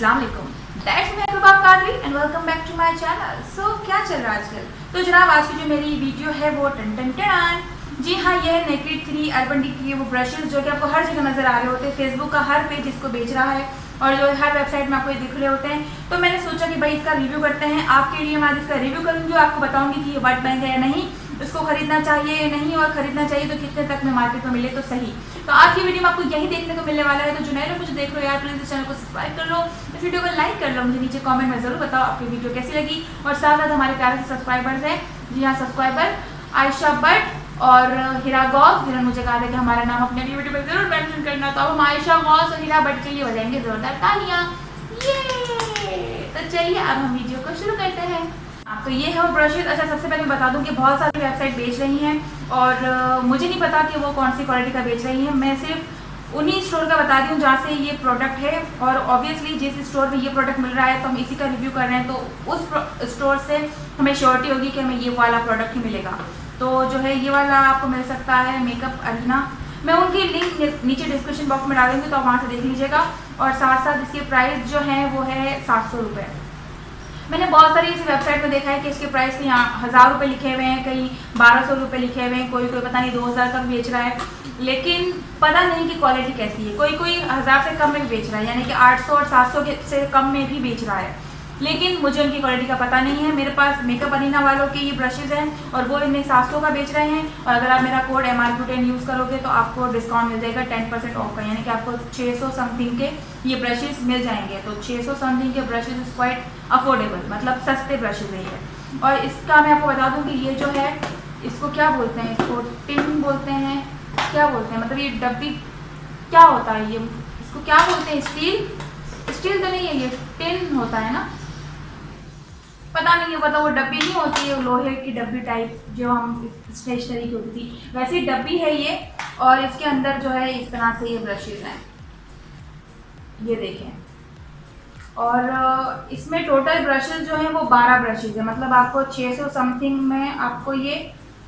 अस्सलाम वालेकुम, that's me Rubab Qadri and welcome back to my channel. So क्या चल रहा है आजकल? तो जनाब आज की जो मेरी वीडियो है वो टन टन टन, जी हाँ, ये है नेकेड 3 अर्बन डिक्की के वो ब्रशेज जो कि आपको हर जगह नजर आ रहे होते हैं। फेसबुक का हर पेज इसको बेच रहा है और जो हर वेबसाइट में आपको ये दिख रहे होते हैं। तो मैंने सोचा कि भाई इसका रिव्यू करते हैं आपके लिए। मैं आज इसका रिव्यू करूँगी, आपको बताऊंगी कि ये वर्थ बैंक है या नहीं, इसको खरीदना चाहिए या नहीं, और खरीदना चाहिए तो कितने तक में मार्केट में मिले तो सही। तो आज की वीडियो में आपको यही देखने को मिलने वाला है। तो जो नए लोग मुझे देख रहे हो यार, प्लीज इस चैनल को सब्सक्राइब कर लो, इस वीडियो को लाइक कर लो, मुझे नीचे कमेंट में जरूर बताओ आपकी वीडियो कैसी लगी। और साथ साथ हमारे प्यारे से सब्सक्राइबर्स हैं, जी हाँ सब्सक्राइबर आयशा भट्ट और हीरा गौस, जिन्होंने मुझे कहा था कि हमारा नाम अपने वीडियो पर जरूर मेंशन करना। तो अब हम आयशा गौस और हीरा भट्ट के लिए बजाएंगे जोरदार तालियां। तो चलिए अब हम वीडियो को शुरू करते हैं। तो ये है वो ब्रशेज। अच्छा, सबसे पहले मैं बता दूं कि बहुत सारी वेबसाइट बेच रही हैं और मुझे नहीं पता कि वो कौन सी क्वालिटी का बेच रही हैं। मैं सिर्फ उन्हीं स्टोर का बता दी हूँ जहाँ से ये प्रोडक्ट है, और ऑब्वियसली जिस स्टोर में ये प्रोडक्ट मिल रहा है तो हम इसी का रिव्यू कर रहे हैं, तो उस स्टोर से हमें श्योरिटी होगी कि हमें ये वाला प्रोडक्ट ही मिलेगा। तो जो है ये वाला आपको मिल सकता है मेकअप अरीना। मैं उनकी लिंक नीचे डिस्क्रिप्शन बॉक्स में डालूंगी, तो आप वहाँ से देख लीजिएगा। और साथ साथ इसके प्राइस जो है वो है 700 रुपये। मैंने बहुत सारी इस वेबसाइट में देखा है कि इसके प्राइस यहाँ 1000 रुपये लिखे हुए हैं, कहीं 1200 रुपये लिखे हुए हैं, कोई पता नहीं 2000 तक बेच रहा है, लेकिन पता नहीं कि क्वालिटी कैसी है। कोई 1000 से कम में भी बेच रहा है, यानी कि 800 और 700 से कम में भी बेच रहा है, लेकिन मुझे उनकी क्वालिटी का पता नहीं है। मेरे पास मेकअप अरीना वालों के ये ब्रशेज हैं और वो इन्हें 700 का बेच रहे हैं, और अगर आप मेरा कोड MRQ10 यूज़ करोगे तो आपको डिस्काउंट मिल जाएगा 10% ऑफ का, यानी कि आपको 600 समथिंग के ये ब्रशेज मिल जाएंगे। तो 600 समथिंग के ब्रशेज इज क्वाइट अफोर्डेबल, मतलब सस्ते ब्रशेज है ये। और इसका मैं आपको बता दूँ कि ये जो है इसको क्या बोलते हैं, इसको टिन बोलते हैं, क्या बोलते हैं, मतलब ये डब्बी क्या होता है, ये इसको क्या बोलते हैं, स्टील तो नहीं है, ये टिन होता है ना, पता नहीं है, वो डब्बी नहीं होती है, लोहे की डब्बी टाइप जो हम स्टेशनरी की होती थी, वैसी डब्बी है ये। और इसके अंदर जो है इस तरह से ये ब्रशेज हैं, ये देखें। और इसमें टोटल ब्रशेज जो हैं वो 12 ब्रशेज है, मतलब आपको 600 समथिंग में आपको ये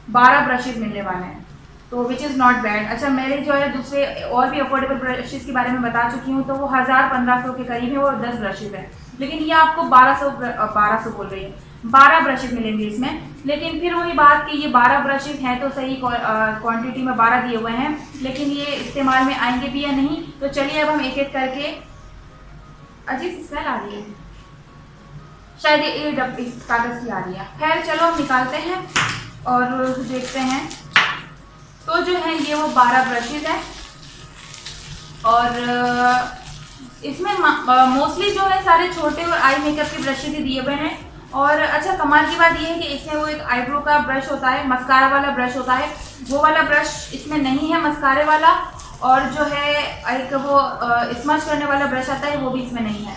12 ब्रशेज मिलने वाले हैं, तो विच इज़ नॉट बैड। अच्छा, मेरे जो है दूसरे और भी अफोर्डेबल ब्रशेज के बारे में बता चुकी हूँ, तो वो 1000-1500 के करीब है और 10 ब्रशेज हैं, लेकिन ये आपको 1200 बोल रही है, 12 ब्रशेज मिलेंगे इसमें। लेकिन फिर वही बात कि ये 12 ब्रशेज हैं तो सही, क्वांटिटी में 12 दिए हुए हैं, लेकिन ये इस्तेमाल में आएंगे भी या नहीं। तो चलिए अब हम एक एक करके, अजीब सी स्मेल आ रही है, शायद ये डब्बी कागज़ की आ रही है। खैर चलो हम निकालते हैं और देखते हैं। तो जो है ये वो 12 ब्रशेज हैं और इसमें मोस्टली जो है सारे छोटे और आई मेकअप के ब्रशेज ही दिए हुए हैं। और अच्छा, कमाल की बात ये है कि इसमें वो एक आईब्रो का ब्रश होता है, मस्कारा वाला ब्रश होता है, वो वाला ब्रश इसमें नहीं है, मस्कारे वाला। और जो है एक वो स्मच करने वाला ब्रश आता है, वो भी इसमें नहीं है।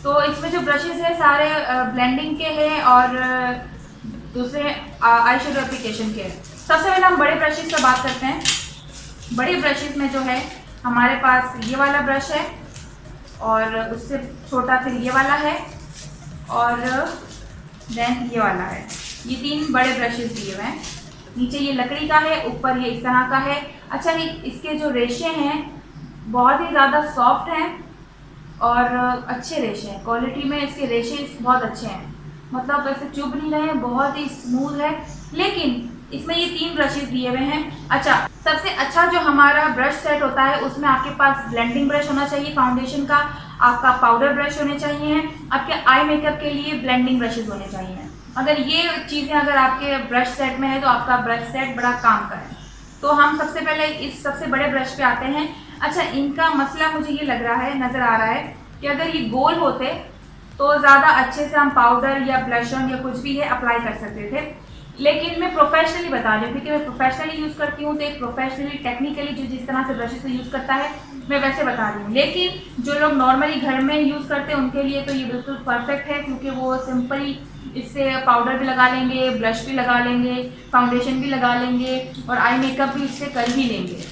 तो इसमें जो ब्रशेज है सारे ब्लेंडिंग के हैं और दूसरे आई शेडो एप्लीकेशन के हैं। सबसे पहले हम बड़े ब्रशेज पर बात करते हैं। बड़े ब्रशेज में जो है हमारे पास ये वाला ब्रश है, और उससे छोटा फिर ये वाला है, और देन ये वाला है। ये 3 बड़े ब्रशेज दिए हुए हैं। नीचे ये लकड़ी का है, ऊपर ये इस तरह का है। अच्छा, ये इसके जो रेशे हैं बहुत ही ज़्यादा सॉफ्ट हैं और अच्छे रेशे हैं, क्वालिटी में इसके रेशे बहुत अच्छे हैं, मतलब ऐसे चुभ नहीं रहे हैं, बहुत ही स्मूथ है। लेकिन इसमें ये 3 ब्रशेज दिए हुए हैं। अच्छा, सबसे अच्छा जो हमारा ब्रश सेट होता है उसमें आपके पास ब्लेंडिंग ब्रश होना चाहिए फाउंडेशन का, आपका पाउडर ब्रश होने चाहिए, आपके आई मेकअप के लिए ब्लेंडिंग ब्रशेज होने चाहिए। अगर ये चीज़ें अगर आपके ब्रश सेट में है तो आपका ब्रश सेट बड़ा काम का है। तो हम सबसे पहले इस सबसे बड़े ब्रश पे आते हैं। अच्छा, इनका मसला मुझे ये लग रहा है, नज़र आ रहा है कि अगर ये गोल होते तो ज़्यादा अच्छे से हम पाउडर या ब्लशर या कुछ भी है अप्लाई कर सकते थे, लेकिन मैं प्रोफेशनली बता रही हूँ क्योंकि मैं प्रोफेशनली यूज़ करती हूँ, तो एक प्रोफेशनली टेक्निकली जो जिस तरह से ब्रशेस को यूज़ करता है मैं वैसे बता रही हूँ। लेकिन जो लोग नॉर्मली घर में यूज़ करते हैं उनके लिए तो ये बिल्कुल परफेक्ट है, क्योंकि वो सिंपली इससे पाउडर भी लगा लेंगे, ब्लश भी लगा लेंगे, फाउंडेशन भी लगा लेंगे और आई मेकअप भी इससे कर ही लेंगे।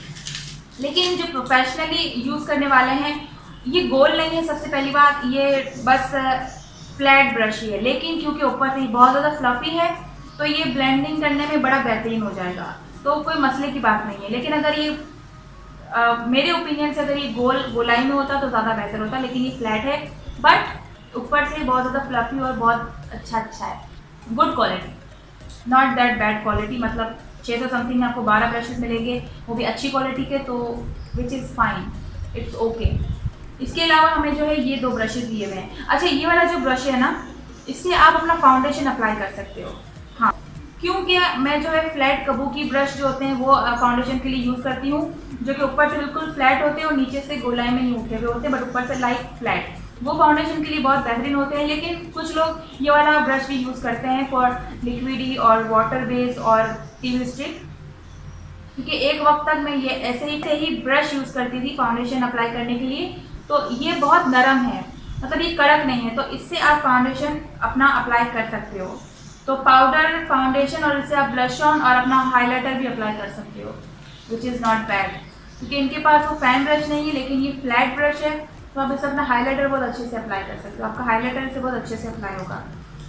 लेकिन जो प्रोफेशनली यूज़ करने वाले हैं ये गोल नहीं है, सबसे पहली बात, ये बस फ्लैट ब्रश ही है, लेकिन क्योंकि ऊपर से बहुत ज़्यादा फ्लफी है तो ये ब्लेंडिंग करने में बड़ा बेहतरीन हो जाएगा, तो कोई मसले की बात नहीं है। लेकिन अगर ये मेरे ओपिनियन से अगर ये गोलाई में होता तो ज़्यादा बेहतर होता, लेकिन ये फ्लैट है बट ऊपर से बहुत ज़्यादा फ्लफी और बहुत अच्छा है, good quality, not that bad quality. मतलब 600 समथिंग में आपको 12 ब्रशेस मिलेंगे, वो भी अच्छी क्वालिटी के, तो which is fine, it's okay. इसके अलावा हमें जो है ये 2 ब्रशेस दिए हुए हैं। अच्छा, ये वाला जो ब्रश है ना, इससे आप अपना फाउंडेशन अप्लाई कर सकते हो। हाँ, क्योंकि मैं जो है फ्लैट कबूकी ब्रश जो होते हैं वो फाउंडेशन के लिए यूज़ करती हूँ, जो कि ऊपर से बिल्कुल फ्लैट होते हैं और नीचे से गोलाई में ही उठे हुए होते हैं, बट ऊपर से लाइक फ्लैट। वो फाउंडेशन के लिए बहुत बेहतरीन होते हैं। लेकिन कुछ लोग ये वाला ब्रश भी यूज़ करते हैं फॉर लिक्विडी और वाटर बेस और टी स्टिक, क्योंकि एक वक्त तक मैं ये ऐसे ही ब्रश यूज़ करती थी फाउंडेशन अप्लाई करने के लिए। तो ये बहुत नरम है, मतलब ये कड़क नहीं है, तो इससे आप फाउंडेशन अपना अप्लाई कर सकते हो। तो पाउडर, फाउंडेशन और इससे आप ब्लश ऑन और अपना हाइलाइटर भी अप्लाई कर सकते हो, विच इज़ नॉट बैड। क्योंकि इनके पास वो फैन ब्रश नहीं है, लेकिन ये फ्लैट ब्रश है, तो आप इससे अपना हाइलाइटर बहुत अच्छे से अप्लाई कर सकते हो। आपका हाइलाइटर इससे बहुत अच्छे से अप्लाई होगा।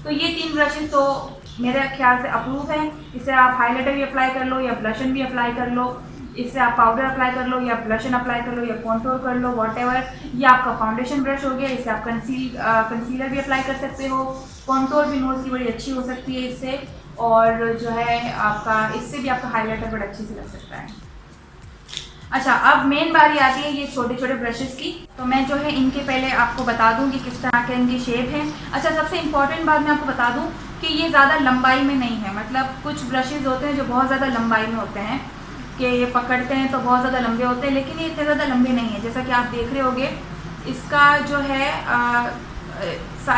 तो ये 3 ब्रशेस तो मेरे ख्याल से अप्रूव है। इससे आप हाइलाइटर भी अप्लाई कर लो या ब्लशन भी अप्लाई कर लो, इससे आप पाउडर अप्लाई कर लो या ब्लशन अप्लाई कर लो या कॉन्टोर कर लो, वॉटेवर। ये आपका फाउंडेशन ब्रश हो गया। इससे आप कंसीलर भी अप्लाई कर सकते हो, कॉन्टोर भी नोज की बड़ी अच्छी हो सकती है इससे, और जो है आपका इससे भी आपका हाइलाइटर बड़ा अच्छे से लग सकता है। अच्छा, अब मेन बारी आती है ये छोटे छोटे ब्रशेस की। तो मैं जो है इनके पहले आपको बता दूं कि किस तरह के इनकी शेप है। अच्छा, सबसे इम्पॉर्टेंट बात मैं आपको बता दूं कि ये ज़्यादा लंबाई में नहीं है। मतलब कुछ ब्रशेस होते हैं जो बहुत ज़्यादा लंबाई में होते हैं, कि ये पकड़ते हैं तो बहुत ज़्यादा लंबे होते हैं, लेकिन ये इतने ज़्यादा लंबे नहीं है। जैसा कि आप देख रहे होगे, इसका जो है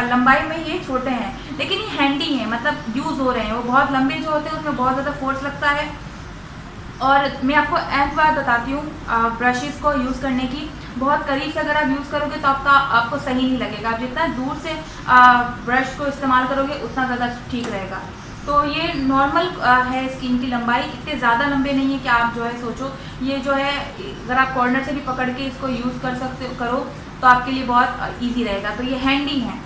लंबाई में ये छोटे हैं, लेकिन ये हैंडी हैं, मतलब यूज़ हो रहे हैं। वो बहुत लंबे जो होते हैं उसमें बहुत ज़्यादा फोर्स लगता है। और मैं आपको एक बात बताती हूँ ब्रशेस को यूज़ करने की। बहुत करीब से अगर आप यूज़ करोगे तो आपको सही नहीं लगेगा। आप जितना दूर से ब्रश को इस्तेमाल करोगे उतना ज़्यादा ठीक रहेगा। तो ये नॉर्मल है इसकी, इनकी लंबाई इतने ज़्यादा लंबे नहीं है कि आप जो है सोचो ये जो है अगर आप कॉर्नर से भी पकड़ के इसको यूज़ करो तो आपके लिए बहुत ईजी रहेगा। तो ये हैंडी हैं,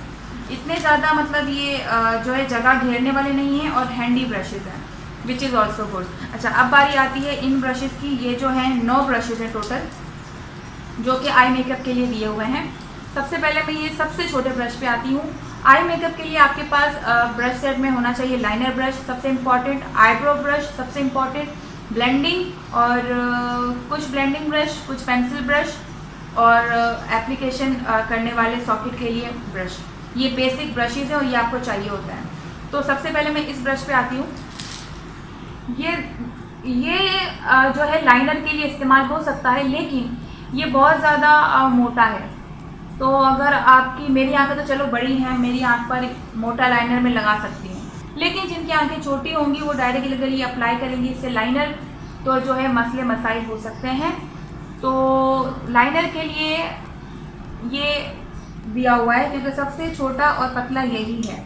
इतने ज़्यादा मतलब ये जो है जगह घेरने वाले नहीं हैं, और हैंडी ब्रशेज़ हैं, विच इज़ ऑल्सो गुड। अच्छा, अब बारी आती है इन ब्रशेज़ की। ये जो हैं 9 ब्रशेज़ हैं टोटल, जो कि आई मेकअप के लिए दिए हुए हैं। सबसे पहले मैं ये सबसे छोटे ब्रश पे आती हूँ। आई मेकअप के लिए आपके पास ब्रश सेट में होना चाहिए लाइनर ब्रश सबसे इम्पॉर्टेंट, आईब्रो ब्रश सबसे इम्पॉर्टेंट, ब्लेंडिंग और कुछ ब्लेंडिंग ब्रश, कुछ पेंसिल ब्रश और एप्लीकेशन करने वाले सॉकेट के लिए ब्रश। ये बेसिक ब्रशेज़ हैं और ये आपको चाहिए होता है। तो सबसे पहले मैं इस ब्रश पे आती हूँ। ये जो है लाइनर के लिए इस्तेमाल हो सकता है, लेकिन ये बहुत ज़्यादा मोटा है। तो अगर आपकी, मेरी आंखें तो चलो बड़ी हैं, मेरी आंख पर मोटा लाइनर में लगा सकती हूँ, लेकिन जिनकी आंखें छोटी होंगी वो डायरेक्टली अगर ये अप्लाई करेंगी इससे लाइनर, तो जो है मसले मसाइल हो सकते हैं। तो लाइनर के लिए ये दिया हुआ है क्योंकि सबसे छोटा और पतला यही है,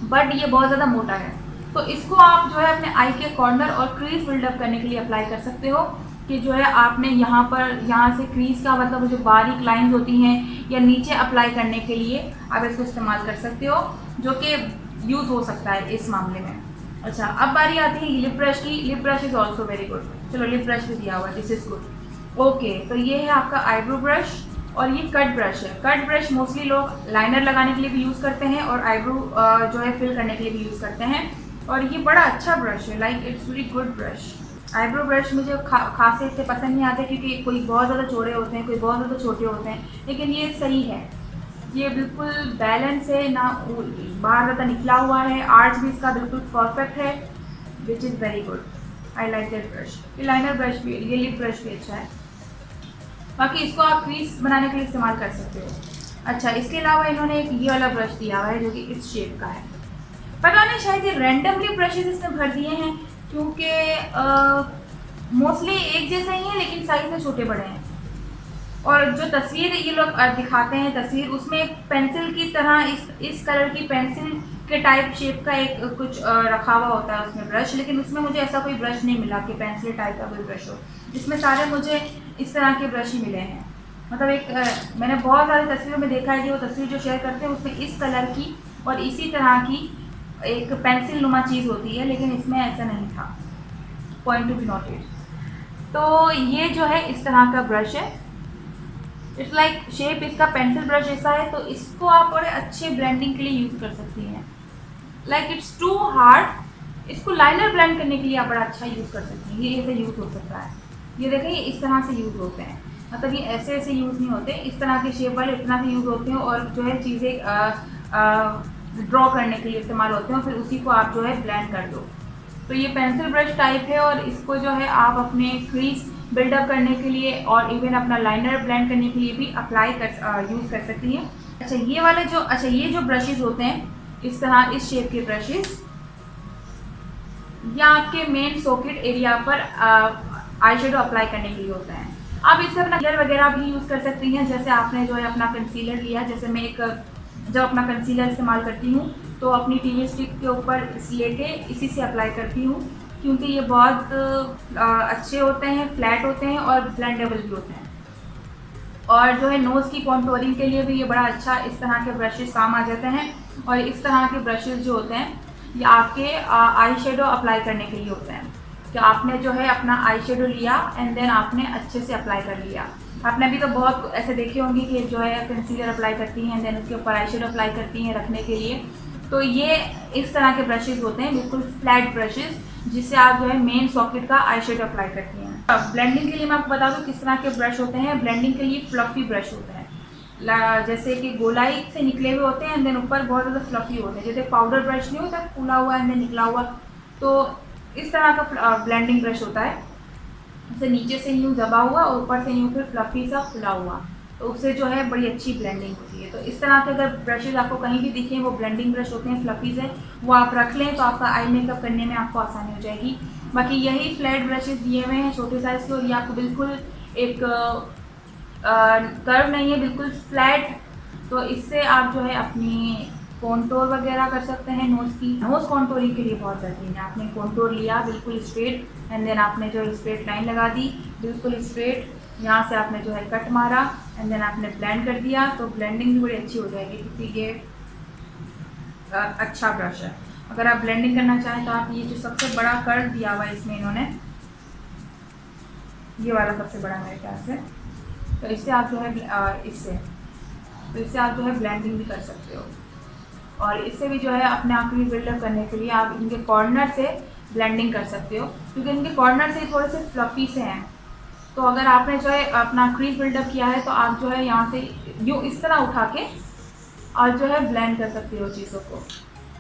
बट ये बहुत ज़्यादा मोटा है। तो इसको आप जो है अपने आई के कॉर्नर और क्रीज बिल्डअप करने के लिए अप्लाई कर सकते हो, कि जो है आपने यहाँ से क्रीज का मतलब जो बारीक लाइंस होती हैं या नीचे अप्लाई करने के लिए आप इसको इस्तेमाल कर सकते हो, जो कि यूज़ हो सकता है इस मामले में। अच्छा, अब बारी आती है लिप ब्रश की। Lip brush is also very good. चलो, लिप ब्रश भी दिया हुआ है, दिस इज़ गुड। ओके, तो ये है आपका आईब्रो ब्रश और ये कट ब्रश है। कट ब्रश मोस्टली लोग लाइनर लगाने के लिए भी यूज़ करते हैं और आईब्रो जो है फिल करने के लिए भी यूज़ करते हैं, और ये बड़ा अच्छा ब्रश है, like it's very good brush. Eyebrow brush मुझे खासे इतने पसंद नहीं आते क्योंकि कोई बहुत ज़्यादा चौड़े होते हैं, कोई बहुत ज़्यादा छोटे होते हैं, लेकिन ये सही है, ये बिल्कुल बैलेंस है, ना बाहर ज़्यादा निकला हुआ है, आर्च भी इसका बिल्कुल परफेक्ट है, which is very good. I like that brush. ये लाइनर ब्रश भी, ये लिप ब्रश भी अच्छा है। बाकी इसको आप क्रीज बनाने के लिए इस्तेमाल कर सकते हो। अच्छा, इसके अलावा इन्होंने एक ये वाला ब्रश दिया हुआ है जो कि इस शेप का है। पता नहीं शायद ये रैंडमली ब्रशेस इसमें भर दिए हैं, क्योंकि मोस्टली एक जैसे ही हैं लेकिन साइज में छोटे बड़े हैं। और जो तस्वीर ये लोग दिखाते हैं तस्वीर, उसमें एक पेंसिल की तरह इस कलर की पेंसिल के टाइप शेप का एक कुछ रखा हुआ होता है उसमें ब्रश, लेकिन उसमें मुझे ऐसा कोई ब्रश नहीं मिला कि पेंसिल टाइप का कोई ब्रश हो। इसमें सारे मुझे इस तरह के ब्रश ही मिले हैं। मतलब एक मैंने बहुत सारी तस्वीरों में देखा है कि वो तस्वीर जो शेयर करते हैं उसमें इस कलर की और इसी तरह की एक पेंसिल नुमा चीज़ होती है, लेकिन इसमें ऐसा नहीं था। Point to be noted. तो ये जो है इस तरह का ब्रश है, इट्स लाइक शेप इसका पेंसिल ब्रश जैसा है, तो इसको आप बड़े अच्छे ब्लेंडिंग के लिए यूज़ कर सकती हैं। लाइक इट्स टू हार्ड, इसको लाइनर ब्लेंड करने के लिए आप बड़ा अच्छा यूज़ कर सकती हैं। ये ऐसे यूज़ हो सकता है, ये देखें ये इस तरह से यूज़ होते हैं, मतलब ये ऐसे ऐसे यूज़ नहीं होते, इस तरह के शेप वाले इस तरह से यूज़ होते हैं और जो है चीज़ें ड्रॉ करने के लिए इस्तेमाल होते हैं, फिर उसी को आप जो है ब्लेंड कर दो। तो ये पेंसिल ब्रश टाइप है और इसको जो है आप अपने क्रीज बिल्डअप करने के लिए और इवन अपना लाइनर ब्लेंड करने के लिए भी अप्लाई कर यूज़ कर सकती हैं। अच्छा ये जो ब्रशेस होते हैं इस तरह इस शेप के ब्रशेस, या आपके मेन सॉकेट एरिया पर आई शेडो अप्लाई करने के लिए होता है। आप इससे अपना कंसीलर वगैरह भी यूज़ कर सकती हैं। जैसे आपने जो है अपना कंसीलर लिया, जैसे मैं जब अपना कंसीलर इस्तेमाल करती हूँ तो अपनी टीवी स्टिक के ऊपर लेके इसी से अप्लाई करती हूँ, क्योंकि ये बहुत अच्छे होते हैं, फ्लैट होते हैं और ब्लेंडेबल भी होते हैं। और जो है नोज़ की कॉन्टोरिंग के लिए भी ये बड़ा अच्छा इस तरह के ब्रशेस काम आ जाते हैं। और इस तरह के ब्रशेस जो होते हैं ये आपके आई शेडो अप्लाई करने के लिए होते हैं, कि आपने जो है अपना आई शेडो लिया एंड देन आपने अच्छे से अप्लाई कर लिया। आपने अभी तो बहुत ऐसे देखे होंगे कि जो है कंसीलर अप्लाई करती हैं एंड देन उसके ऊपर आई शेडो अप्लाई करती हैं रखने के लिए। तो ये इस तरह के ब्रशेस होते हैं, बिल्कुल फ्लैट ब्रशेस, जिससे आप जो है मेन सॉकेट का आई शेडो अप्लाई करती हैं। अब ब्लेंडिंग के लिए मैं आपको बता दूं किस तरह के ब्रश होते हैं। ब्लेंडिंग के लिए फ्लफी ब्रश होते हैं, जैसे कि गोलाई से निकले हुए होते हैं एंड देन ऊपर बहुत ज़्यादा फ्लफी होते हैं, जैसे पाउडर ब्रश नहीं होता फूला हुआ एंड देन निकला हुआ। तो इस तरह का ब्लेंडिंग ब्रश होता है, जैसे नीचे से यूँ दबा हुआ और ऊपर से यूँ फिर फ्लफी सा खुला हुआ, तो उससे जो है बड़ी अच्छी ब्लेंडिंग होती है। तो इस तरह के अगर ब्रशेज आपको कहीं भी दिखें वो ब्लेंडिंग ब्रश होते हैं, फ्लफीज है, वो आप रख लें तो आपका आई मेकअप करने में आपको आसानी हो जाएगी। बाकी यही फ्लैट ब्रशेज दिए हुए हैं छोटे साइज़ के, और ये आपको बिल्कुल एक कर्व नहीं है, बिल्कुल फ्लैट। तो इससे आप जो है अपनी कॉन्टोर वगैरह कर सकते हैं। नोज़ कॉन्टोरिंग के लिए बहुत बेहतरीन है। आपने कॉन्टोर लिया बिल्कुल स्ट्रेट एंड देन आपने जो स्ट्रेट लाइन लगा दी बिल्कुल स्ट्रेट, यहाँ से आपने जो है कट मारा एंड देन आपने ब्लेंड कर दिया, तो ब्लेंडिंग भी बड़ी अच्छी हो जाएगी, क्योंकि ये अच्छा ब्रश है। अगर आप ब्लेंडिंग करना चाहें तो आप ये जो सबसे बड़ा कर्व दिया हुआ है इसमें इन्होंने, ये वाला सबसे बड़ा मेरे ख्याल से, तो इससे आप जो है इससे आप जो है ब्लेंडिंग भी कर सकते हो। और इससे भी जो है अपने आखिरी बिल्डअप करने के लिए आप इनके कॉर्नर से ब्लेंडिंग कर सकते हो, क्योंकि इनके कॉर्नर से थोड़े से फ्लफी से हैं। तो अगर आपने जो है अपना क्रीज बिल्डअप किया है तो आप जो है यहाँ से यूँ इस तरह उठा के और जो है ब्लेंड कर सकते हो चीज़ों को,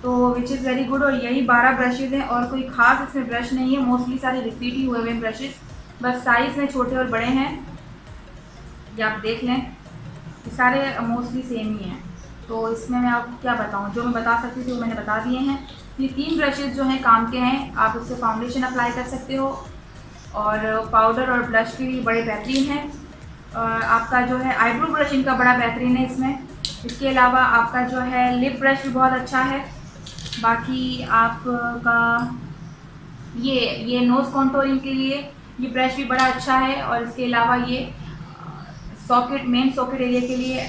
तो विच इज़ वेरी गुड। और यही 12 ब्रशेज़ हैं और कोई ख़ास इसमें ब्रश नहीं है, मोस्टली सारे रिपीट ही हुए हुए ब्रशेज़, बस साइज़ में छोटे और बड़े हैं। ये आप देख लें ये सारे मोस्टली सेम ही हैं। तो इसमें मैं आपको क्या बताऊँ, जो मैं बता सकती थी वो मैंने बता दिए हैं। ये 3 ब्रशेज़ जो हैं काम के हैं, आप उससे फाउंडेशन अप्लाई कर सकते हो और पाउडर और ब्लश के लिए बड़े बेहतरीन है। आपका जो है आईब्रो ब्रश इनका बड़ा बेहतरीन है इसमें। इसके अलावा आपका जो है लिप ब्रश भी बहुत अच्छा है। बाकी आपका ये नोज़ कॉन्टोरिंग के लिए ये ब्रश भी बड़ा अच्छा है, और इसके अलावा ये मेन सॉकेट एरिया के लिए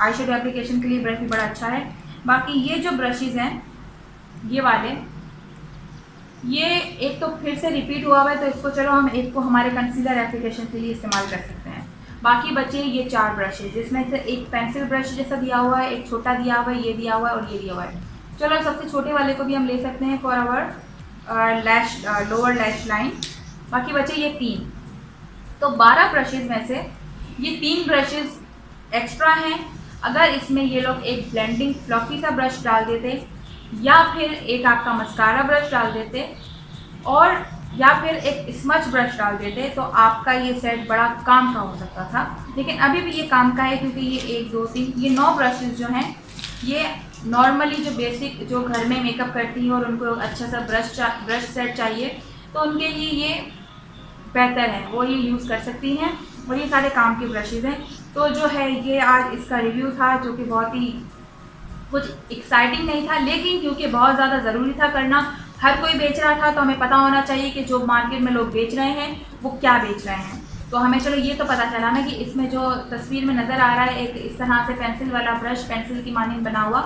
आई शेडो एप्लीकेशन के लिए ब्रश भी बड़ा अच्छा है। बाकी ये जो ब्रशेज़ हैं ये वाले, ये एक तो फिर से रिपीट हुआ हुआ है, तो इसको चलो हम एक को हमारे कंसीलर एप्लीकेशन के लिए इस्तेमाल कर सकते हैं। बाकी बचे ये 4 ब्रशेज, जिसमें से एक पेंसिल ब्रश जैसा दिया हुआ है, एक छोटा दिया हुआ है, ये दिया हुआ है और ये दिया हुआ है। चलो सबसे छोटे वाले को भी हम ले सकते हैं for our lower lash line. बाकी बचे ये 3, तो 12 ब्रशेज में से ये 3 ब्रशेज एक्स्ट्रा हैं। अगर इसमें ये लोग एक ब्लेंडिंग फ्लफी सा ब्रश डाल देते, या फिर एक आपका मस्कारा ब्रश डाल देते, और या फिर एक स्मच ब्रश डाल देते, तो आपका ये सेट बड़ा काम का हो सकता था। लेकिन अभी भी ये काम का है, क्योंकि ये 1 2 3 ये 9 ब्रशेज जो हैं ये नॉर्मली जो बेसिक जो घर में मेकअप करती हैं और उनको अच्छा सा ब्रश सेट चाहिए, तो उनके लिए ये बेहतर है, वो ये यूज़ कर सकती हैं। और ये सारे काम के ब्रशेज़ हैं। तो जो है ये आज इसका रिव्यू था, जो कि बहुत ही कुछ एक्साइटिंग नहीं था, लेकिन क्योंकि बहुत ज़्यादा ज़रूरी था करना, हर कोई बेच रहा था, तो हमें पता होना चाहिए कि जो मार्केट में लोग बेच रहे हैं वो क्या बेच रहे हैं। तो हमें चलो ये तो पता चला ना कि इसमें जो तस्वीर में नज़र आ रहा है एक इस तरह से पेंसिल वाला ब्रश, पेंसिल की मानिंद बना हुआ,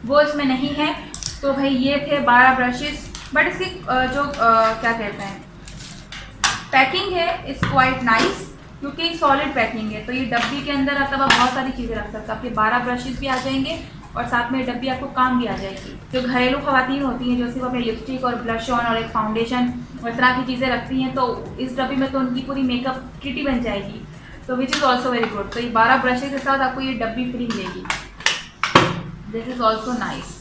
वो इसमें नहीं है। तो भाई ये थे 12 ब्रशेस, बट इसकी जो क्या कहते हैं पैकिंग है इज़ क्वाइट नाइस। क्योंकि सॉलिड पैकिंग है। तो ये डब्बी के अंदर मतलब आप बहुत सारी चीज़ें रख सकते हो, आपके 12 ब्रशेज़ भी आ जाएंगे और साथ में डब्बी आपको काम भी आ जाएगी। जो घरेलू खवातीन होती हैं जो सिर्फ अपने लिपस्टिक और ब्लश ऑन और एक फाउंडेशन और इस तरह की चीज़ें रखती हैं, तो इस डब्बी में तो उनकी पूरी मेकअप किट ही बन जाएगी। तो which is also very good. तो ये 12 ब्रशेज के साथ आपको ये डब्बी फ्री मिलेगी। This is also nice,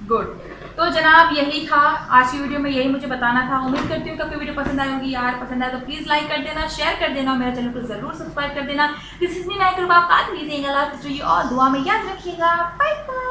good. तो जनाब यही था आज की वीडियो में, यही मुझे बताना था। उम्मीद करती हूँ कि आपको वीडियो पसंद आई होगी। यार पसंद आए तो प्लीज़ लाइक कर देना, शेयर कर देना, मेरे चैनल को ज़रूर सब्सक्राइब कर देना। दिस इज़ मी महक रुबाब कादरी, और दुआ में याद रखिएगा। Bye bye.